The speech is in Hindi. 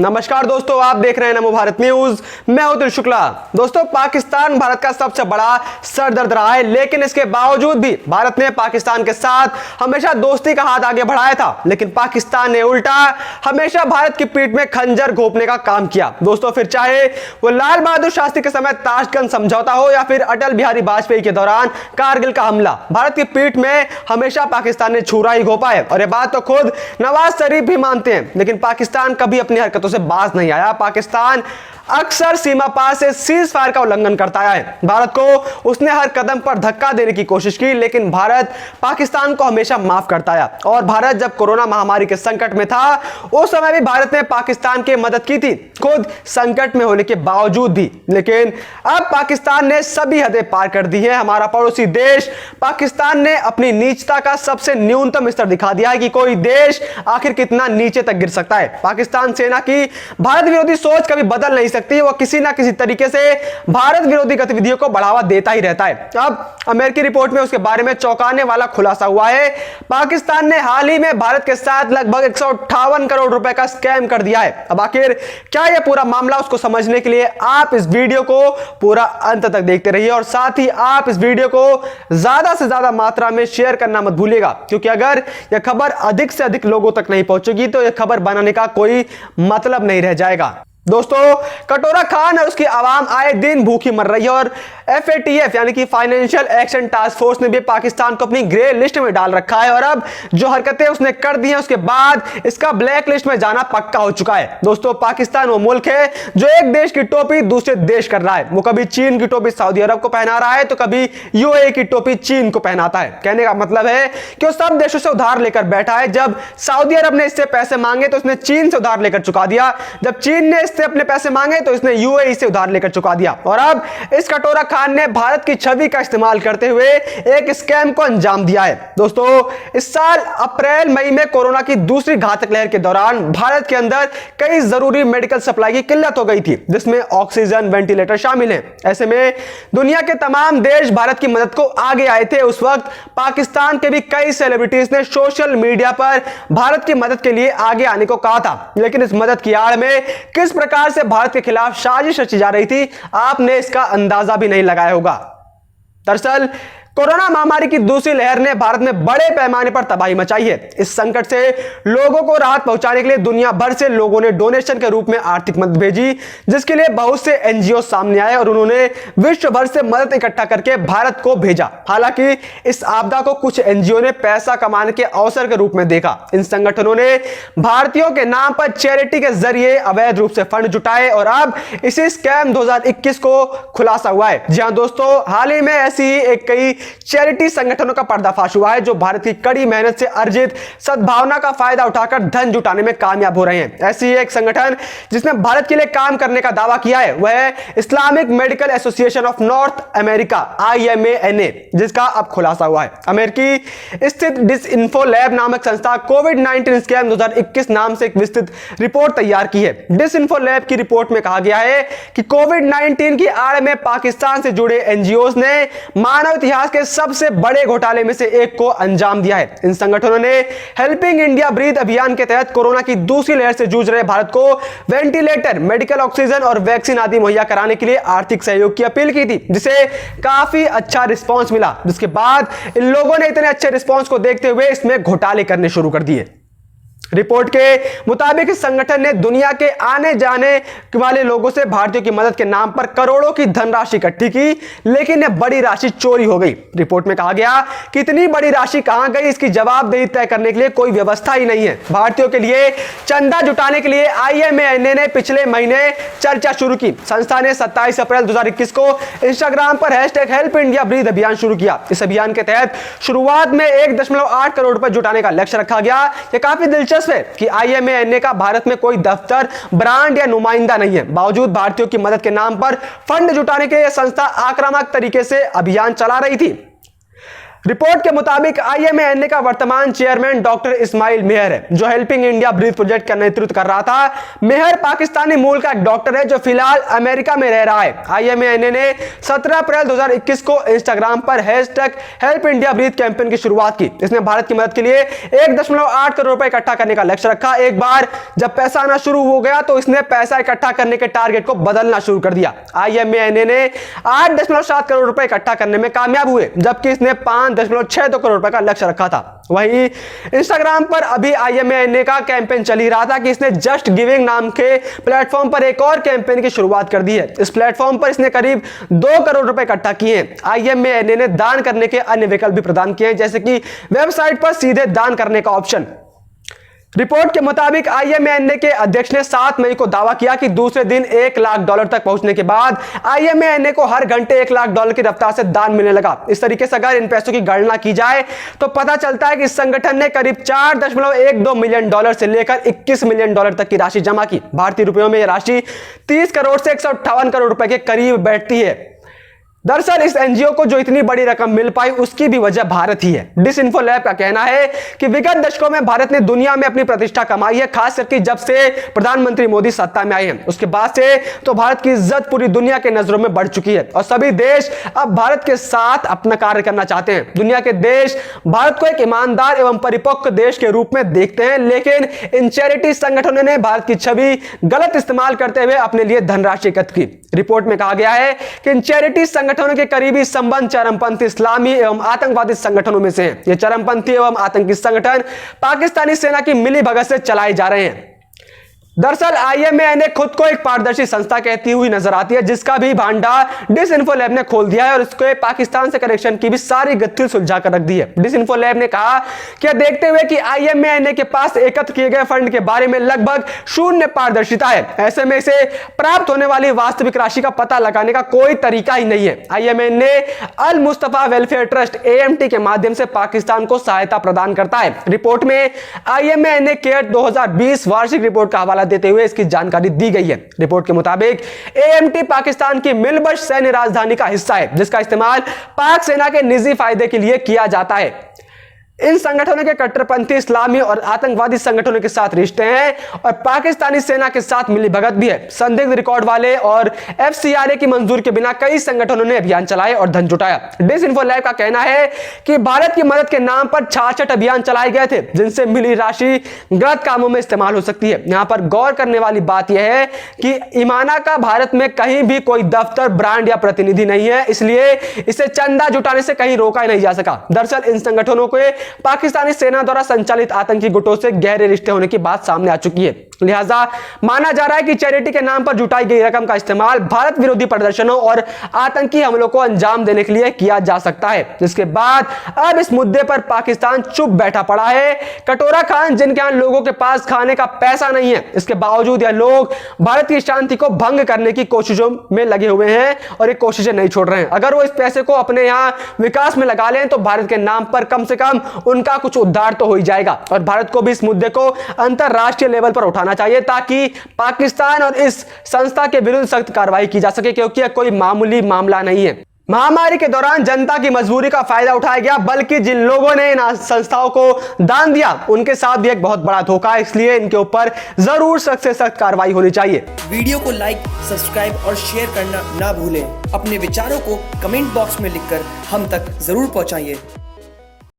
नमस्कार दोस्तों, आप देख रहे हैं नमो भारत न्यूज। मैं हूं शुक्ला। दोस्तों, पाकिस्तान भारत का सबसे बड़ा सरदर्द रहा है, लेकिन इसके बावजूद भी भारत ने पाकिस्तान के साथ हमेशा दोस्ती का हाथ आगे बढ़ाया था। लेकिन पाकिस्तान ने उल्टा हमेशा भारत की पीठ में खंजर घोंपने का काम किया। दोस्तों, फिर चाहे वो लाल बहादुर शास्त्री के समय ताशकंद समझौता हो या फिर अटल बिहारी वाजपेयी के दौरान कारगिल का हमला, भारत की पीठ में हमेशा पाकिस्तान ने छुरा ही घोंपा है। और ये बात तो खुद नवाज शरीफ भी मानते हैं। लेकिन पाकिस्तान कभी अपनी हरकतों से बाज नहीं आया। पाकिस्तान अक्सर सीमा पार से सीज फायर का उल्लंघन करता है। भारत को उसने हर कदम पर धक्का देने की कोशिश की, लेकिन भारत पाकिस्तान को हमेशा माफ करता है। और भारत जब कोरोना महामारी के संकट में था, उस समय भी भारत ने पाकिस्तान की मदद की थी, खुद संकट में होने के बावजूद भी। लेकिन अब पाकिस्तान ने सभी हदें पार कर दी है। हमारा पड़ोसी देश पाकिस्तान ने अपनी नीचता का सबसे न्यूनतम स्तर दिखा दिया है कि कोई देश आखिर कितना नीचे तक गिर सकता है। पाकिस्तान सेना की भारत विरोधी सोच कभी बदल नहीं सकती। वो किसी ना किसी तरीके से भारत विरोधी गतिविधियों को बढ़ावा देता ही रहता है। अब अमेरिकी रिपोर्ट में उसके बारे में चौंकाने वाला खुलासा हुआ है। पाकिस्तान ने हाल ही में भारत के साथ लगभग 158 करोड़ रुपए का स्कैम कर दिया है। अब आखिर क्या यह पूरा मामला, उसको समझने के लिए आप इस वीडियो को पूरा अंत तक देखते रहिए। और साथ ही आप इस वीडियो को ज्यादा से ज्यादा मात्रा में शेयर करना मत भूलिएगा, क्योंकि अगर यह खबर अधिक से अधिक लोगों तक नहीं पहुंचेगी तो यह खबर बनाने का कोई मतलब नहीं रह जाएगा। दोस्तों, कटोरा खान और उसकी आवाम आए दिन भूखी मर रही है और FATF यानी कि फाइनेंशियल एक्शन टास्क फोर्स ने भी पाकिस्तान को अपनी ग्रे लिस्ट में डाल रखा है। और अब जो हरकतें उसने कर दी हैं, उसके बाद इसका ब्लैक लिस्ट में जाना पक्का हो चुका है। दोस्तों, पाकिस्तान वो मुल्क है जो एक देश की टोपी दूसरे देश कर रहा है। वो कभी चीन की टोपी सऊदी अरब को पहना रहा है तो कभी UAE की टोपी चीन को पहनाता है। कहने का मतलब है कि वो सब देशों से उधार लेकर बैठा है। जब सऊदी अरब ने इससे पैसे मांगे तो उसने चीन से उधार लेकर चुका दिया। जब चीन ने इससे अपने पैसे मांगे तो इसने UAE से उधार लेकर चुका दिया। और अब इस कटोरा खान ने भारत की छवि का इस्तेमाल करते हुए एक स्कैम को अंजाम दिया है। दोस्तों, इस साल अप्रैल मई में कोरोना की दूसरी घातक लहर के दौरान भारत के अंदर कई जरूरी मेडिकल सप्लाई की किल्लत हो गई थी, जिसमें ऑक्सीजन, वेंटिलेटर शामिल हैं। ऐसे में दुनिया के तमाम देश भारत की मदद को आगे आए थे। उस वक्त पाकिस्तान के भी कई सेलिब्रिटीज ने सोशल मीडिया पर भारत की मदद के लिए आगे आने को कहा था। लेकिन इस मदद की आड़ में किस प्रकार से भारत के खिलाफ साजिश रची जा रही थी, आपने इसका अंदाजा भी नहीं लगाया होगा। दरअसल कोरोना महामारी की दूसरी लहर ने भारत में बड़े पैमाने पर तबाही मचाई है। इस संकट से लोगों को राहत पहुंचाने के लिए दुनिया भर से लोगों ने डोनेशन के रूप में आर्थिक मदद भेजी, जिसके लिए बहुत से NGO सामने आए और उन्होंने विश्व भर से मदद इकट्ठा करके भारत को भेजा। हालांकि इस आपदा को कुछ NGO ने पैसा कमाने के अवसर के रूप में देखा। इन संगठनों ने भारतीयों के नाम पर चैरिटी के जरिए अवैध रूप से फंड जुटाए और अब इसी स्कैम 2021 को खुलासा हुआ है। जी हां दोस्तों, हाल ही में ऐसी ही एक कई चैरिटी संगठनों का पर्दाफाश हुआ है जो भारत की कड़ी मेहनत से अर्जित सद्भावना का फायदा उठाकर धन जुटाने में कामयाब हो रहे हैं। ऐसी एक संगठन जिसने भारत के लिए काम करने का दावा किया है वह है Islamic medical association of north America IMANA, जिसका अब खुलासा हुआ है। अमेरिकी स्थित डिसइंफो लैब नामक संस्था कोविड-19 स्कैम 2021 नाम से एक विस्तृत रिपोर्ट तैयार की है। डिसइंफो लैब की रिपोर्ट में कहा गया है कि कोविड-19 की आड़ में पाकिस्तान से जुड़े NGOs ने मानव इतिहास के सबसे बड़े घोटाले में से एक को अंजाम दिया है। इन संगठनों ने हेल्पिंग इंडिया ब्रीथ अभियान के तहत कोरोना की दूसरी लहर से जूझ रहे भारत को वेंटिलेटर, मेडिकल ऑक्सीजन और वैक्सीन आदि मुहैया कराने के लिए आर्थिक सहयोग की अपील की थी, जिसे काफी अच्छा रिस्पांस मिला। जिसके बाद इन लोगों ने इतने अच्छे रिस्पांस को देखते हुए इसमें घोटाले करने शुरू कर दिए। रिपोर्ट के मुताबिक इस संगठन ने दुनिया के आने जाने वाले लोगों से भारतीयों की मदद के नाम पर करोड़ों की धनराशि इकट्ठी की, लेकिन यह बड़ी राशि चोरी हो गई। रिपोर्ट में कहा गया कि इतनी बड़ी राशि कहां गई, इसकी जवाबदेही तय करने के लिए कोई व्यवस्था ही नहीं है। भारतीयों के लिए चंदा जुटाने के लिए IMANA ने पिछले महीने चर्चा शुरू की। संस्था ने 27 अप्रैल 2021 को इंस्टाग्राम पर #हेल्प इंडिया ब्रीथ अभियान शुरू किया। इस अभियान के तहत शुरुआत में 1.8 करोड़ रुपए जुटाने का लक्ष्य रखा गया। यह काफी दिलचस्प है कि IMANA का भारत में कोई दफ्तर, ब्रांड या नुमाइंदा नहीं है। बावजूद भारतीयों की मदद के नाम पर फंड जुटाने के लिए संस्था आक्रामक तरीके से अभियान चला रही थी। रिपोर्ट के मुताबिक आईएमएएनए का वर्तमान चेयरमैन डॉक्टर इस्माइल मेहर है, जो हेल्पिंग इंडिया ब्रीथ प्रोजेक्ट का नेतृत्व कर रहा था। मेहर पाकिस्तानी मूल का एक डॉक्टर है जो फिलहाल अमेरिका में रह रहा है। आईएमएएनए ने 17 अप्रैल 2021 को इंस्टाग्राम पर #हेल्प इंडिया ब्रीथ कैंपेन की शुरुआत की। इसने भारत की मदद के लिए 1.8 करोड़ रुपए इकट्ठा करने का लक्ष्य रखा। एक बार जब पैसा आना शुरू हो गया तो इसने पैसा इकट्ठा करने के टारगेट को बदलना शुरू कर दिया। आईएमएएनए ने 8.7 करोड़ रुपए इकट्ठा करने में कामयाब हुए, जबकि इसने 5.62 करोड़ रुपए का लक्ष्य रखा था। वहीं इंस्टाग्राम पर अभी आईएमएएनए का कैंपेन चल ही रहा था कि इसने जस्ट गिविंग नाम के प्लेटफॉर्म पर एक और कैंपेन की शुरुआत कर दी है। इस प्लेटफॉर्म पर इसने करीब 2 करोड़ रुपए इकट्ठा किए हैं। आईएमएएनए ने दान करने के अन्य विकल्प भी प्रदान किए हैं, जैसे कि वेबसाइट पर सीधे दान करने का ऑप्शन। रिपोर्ट के मुताबिक आईएमएएनए के अध्यक्ष ने 7 मई को दावा किया कि दूसरे दिन $1 लाख तक पहुंचने के बाद आईएमएएनए को हर घंटे $1 लाख की रफ्तार से दान मिलने लगा। इस तरीके से अगर इन पैसों की गणना की जाए तो पता चलता है कि इस संगठन ने करीब $4.12 मिलियन से लेकर $21 मिलियन तक की राशि जमा की। भारतीय रुपयों में यह राशि 30 करोड़ से 158 करोड़ रुपए के करीब बैठती है। दरअसल इस एनजीओ को जो इतनी बड़ी रकम मिल पाई उसकी भी वजह भारत ही है। डिसइंफो लैब का कहना है कि विगत दशकों में भारत ने दुनिया में अपनी प्रतिष्ठा कमाई है, खास करके जब से प्रधानमंत्री मोदी सत्ता में आए हैं। उसके बाद से तो भारत की इज्जत पूरी दुनिया के नजरों में बढ़ चुकी है और सभी देश अब भारत के साथ अपना कार्य करना चाहते हैं। दुनिया के देश भारत को एक ईमानदार एवं परिपक्व देश के रूप में देखते हैं, लेकिन इन चैरिटी संगठनों ने भारत की छवि गलत इस्तेमाल करते हुए अपने लिए धनराशि एकत्र की। रिपोर्ट में कहा गया है कि इन चैरिटी संगठनों के करीबी संबंध चरमपंथी इस्लामी एवं आतंकवादी संगठनों में से हैं। ये चरमपंथी एवं आतंकी संगठन पाकिस्तानी सेना की मिलीभगत से चलाए जा रहे हैं। दरअसल आईएमएएनए खुद को एक पारदर्शी संस्था कहती हुई नजर आती है, जिसका भी भांडा डिसइंफो लैब ने खोल दिया है और इसके पाकिस्तान से कनेक्शन की भी सारी गत्ती सुलझा कर रख दी है। डिसइंफो लैब ने कहा कि देखते हुए कि आईएमएएनए के पास एकत्र किए गए फंड के बारे में लगभग शून्य पारदर्शिता है, ऐसे में इसे प्राप्त होने वाली वास्तविक राशि का पता लगाने का कोई तरीका ही नहीं है। आईएमएएनए अल मुस्तफा वेलफेयर ट्रस्ट AMT के माध्यम से पाकिस्तान को सहायता प्रदान करता है। रिपोर्ट में आईएमएएनए केयर 2020 वार्षिक रिपोर्ट का हवाला देते हुए इसकी जानकारी दी गई है। रिपोर्ट के मुताबिक AMT पाकिस्तान की मिलबश सैन्य राजधानी का हिस्सा है, जिसका इस्तेमाल पाक सेना के निजी फायदे के लिए किया जाता है। इन संगठनों के कट्टरपंथी इस्लामी और आतंकवादी संगठनों के साथ रिश्ते हैं और पाकिस्तानी सेना के साथ मिलीभगत भी है। संदिग्ध रिकॉर्ड वाले और FCRA की मंजूरी के बिना कई संगठनों ने अभियान चलाए और धन जुटाया। डिसइंफो लैब का कहना है कि भारत की मदद के नाम पर 66 अभियान चलाए गए थे, जिनसे मिली राशि गलत कामों में इस्तेमाल हो सकती है। यहां पर गौर करने वाली बात यह है कि ईमाना का भारत में कहीं भी कोई दफ्तर, ब्रांड या प्रतिनिधि नहीं है, इसलिए इसे चंदा जुटाने से कहीं रोका नहीं जा सका। दरअसल इन संगठनों को पाकिस्तानी सेना द्वारा संचालित आतंकी गुटों से गहरे रिश्ते होने की बात सामने आ चुकी है। लिहाजा माना जा रहा है कि चैरिटी के नाम पर जुटाई गई रकम का इस्तेमाल भारत विरोधी प्रदर्शनों और आतंकी हमलों को अंजाम देने के लिए किया जा सकता है, जिसके बाद अब इस मुद्दे पर पाकिस्तान चुप बैठा पड़ा है। कटोरा खान, जिनके यहां लोगों के पास खाने का पैसा नहीं है, इसके बावजूद यह लोग भारत की शांति को भंग करने की कोशिशों में लगे हुए हैं और ये कोशिशें नहीं छोड़ रहे हैं। अगर वो इस पैसे को अपने यहां विकास में लगा लें तो भारत के नाम पर कम से कम उनका कुछ उद्धार तो हो ही जाएगा और भारत को भी इस मुद्दे को अंतरराष्ट्रीय लेवल पर उठाना चाहिए, ताकि पाकिस्तान और इस संस्था के विरुद्ध सख्त कार्रवाई की जा सके, क्योंकि यह कोई मामूली मामला नहीं है। महामारी के दौरान जनता की मजबूरी का फायदा उठाया गया, बल्कि जिन लोगों ने इन संस्थाओं को दान दिया उनके साथ भी एक बहुत बड़ा धोखा है, इसलिए इनके ऊपर जरूर सख्त से सख्त कार्रवाई होनी चाहिए। वीडियो को लाइक, सब्सक्राइब और शेयर करना ना भूलें। अपने विचारों को कमेंट बॉक्स में लिखकर हम तक जरूर पहुंचाइए।